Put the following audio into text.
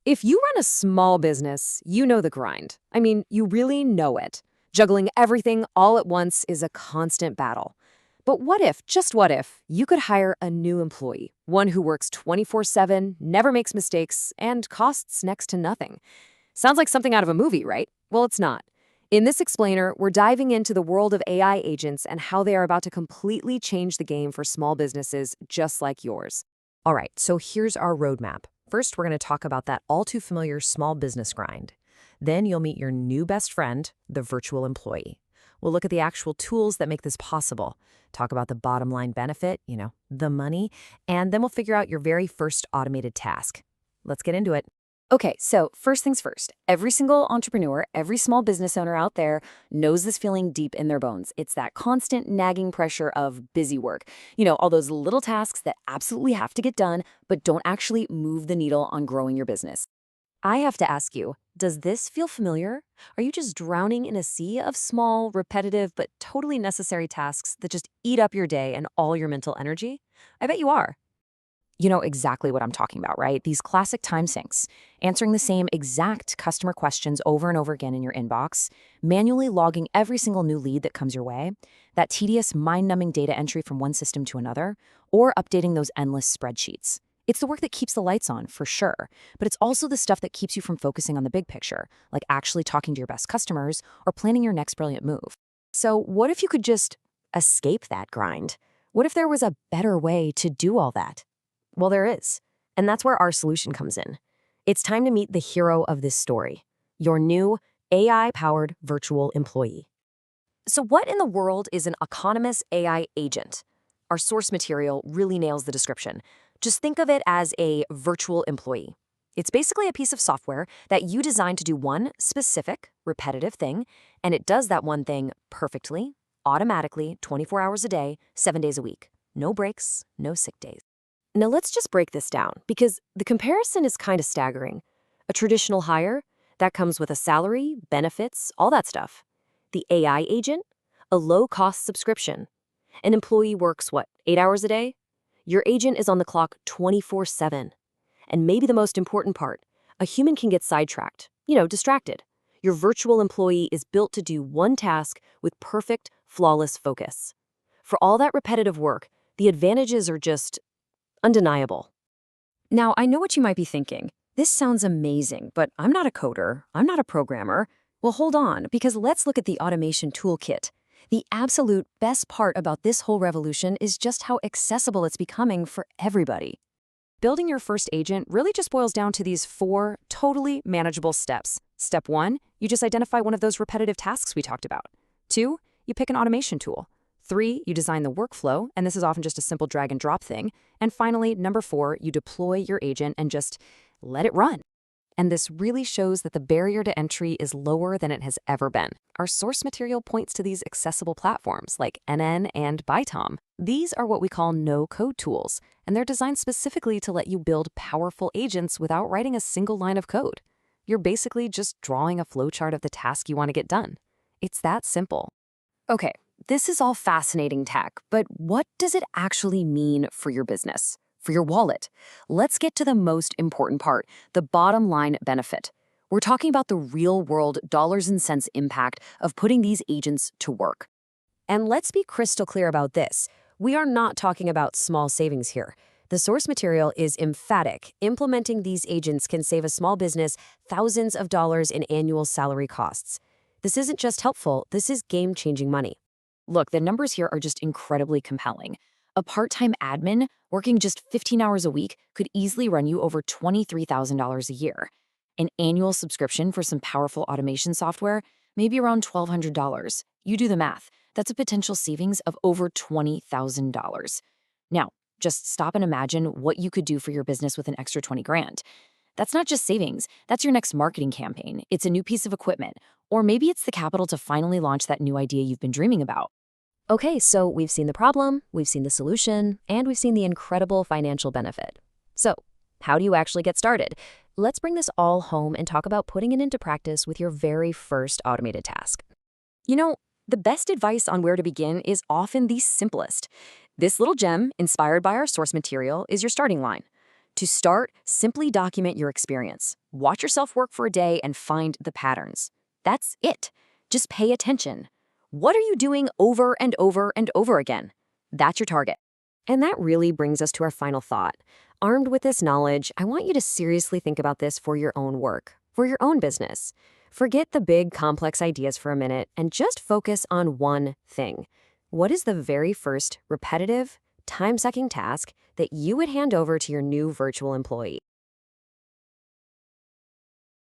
If you run a small business, you know the grind. I mean, you really know it. Juggling everything all at once is a constant battle. But what if, just what if, you could hire a new employee, one who works 24/7, never makes mistakes, and costs next to nothing? Sounds like something out of a movie, right? Well, it's not. In this explainer, we're diving into the world of AI agents and how they are about to completely change the game for small businesses just like yours. All right, so here's our roadmap. First, we're going to talk about that all too familiar small business grind. Then you'll meet your new best friend, the virtual employee. We'll look at the actual tools that make this possible, talk about the bottom line benefit, the money, and then we'll figure out your very first automated task. Let's get into it. Okay, so first things first, every single entrepreneur, every small business owner out there knows this feeling deep in their bones. It's that constant nagging pressure of busy work. All those little tasks that absolutely have to get done, but don't actually move the needle on growing your business. I have to ask you, does this feel familiar? Are you just drowning in a sea of small, repetitive, but totally necessary tasks that just eat up your day and all your mental energy? I bet you are. You know exactly what I'm talking about, right? These classic time sinks, answering the same exact customer questions over and over again in your inbox, manually logging every single new lead that comes your way, that tedious, mind-numbing data entry from one system to another, or updating those endless spreadsheets. It's the work that keeps the lights on, for sure, but it's also the stuff that keeps you from focusing on the big picture, like actually talking to your best customers or planning your next brilliant move. So what if you could just escape that grind? What if there was a better way to do all that? Well, there is. And that's where our solution comes in. It's time to meet the hero of this story, your new AI-powered virtual employee. So what in the world is an autonomous AI agent? Our source material really nails the description. Just think of it as a virtual employee. It's basically a piece of software that you design to do one specific, repetitive thing, and it does that one thing perfectly, automatically, 24 hours a day, 7 days a week. No breaks, no sick days. Now let's just break this down, because the comparison is kind of staggering. A traditional hire, that comes with a salary, benefits, all that stuff. The AI agent, a low-cost subscription. An employee works, 8 hours a day? Your agent is on the clock 24/7. And maybe the most important part, a human can get sidetracked, distracted. Your virtual employee is built to do one task with perfect, flawless focus. For all that repetitive work, the advantages are just undeniable. Now, I know what you might be thinking. This sounds amazing, but I'm not a coder. I'm not a programmer. Well, hold on, because let's look at the automation toolkit. The absolute best part about this whole revolution is just how accessible it's becoming for everybody. Building your first agent really just boils down to these 4 totally manageable steps. Step 1, you just identify one of those repetitive tasks we talked about. 2, you pick an automation tool. 3, you design the workflow, and this is often just a simple drag and drop thing. And finally, number 4, you deploy your agent and just let it run. And this really shows that the barrier to entry is lower than it has ever been. Our source material points to these accessible platforms like NN and ByTom. These are what we call no-code tools, and they're designed specifically to let you build powerful agents without writing a single line of code. You're basically just drawing a flowchart of the task you want to get done. It's that simple. Okay, this is all fascinating tech, but what does it actually mean for your business, for your wallet? Let's get to the most important part, the bottom line benefit. We're talking about the real-world dollars and cents impact of putting these agents to work. And let's be crystal clear about this. We are not talking about small savings here. The source material is emphatic. Implementing these agents can save a small business thousands of dollars in annual salary costs. This isn't just helpful, this is game-changing money. Look, the numbers here are just incredibly compelling. A part-time admin working just 15 hours a week could easily run you over $23,000 a year. An annual subscription for some powerful automation software, maybe around $1,200. You do the math. That's a potential savings of over $20,000. Now, just stop and imagine what you could do for your business with an extra 20 grand. That's not just savings, that's your next marketing campaign. It's a new piece of equipment, or maybe it's the capital to finally launch that new idea you've been dreaming about. Okay, so we've seen the problem, we've seen the solution, and we've seen the incredible financial benefit. So, how do you actually get started? Let's bring this all home and talk about putting it into practice with your very first automated task. The best advice on where to begin is often the simplest. This little gem, inspired by our source material, is your starting line. To start, simply document your experience. Watch yourself work for a day and find the patterns. That's it. Just pay attention. What are you doing over and over and over again? That's your target. And that really brings us to our final thought. Armed with this knowledge, I want you to seriously think about this for your own work, for your own business. Forget the big, complex ideas for a minute and just focus on one thing. What is the very first repetitive, time-sucking task that you would hand over to your new virtual employee?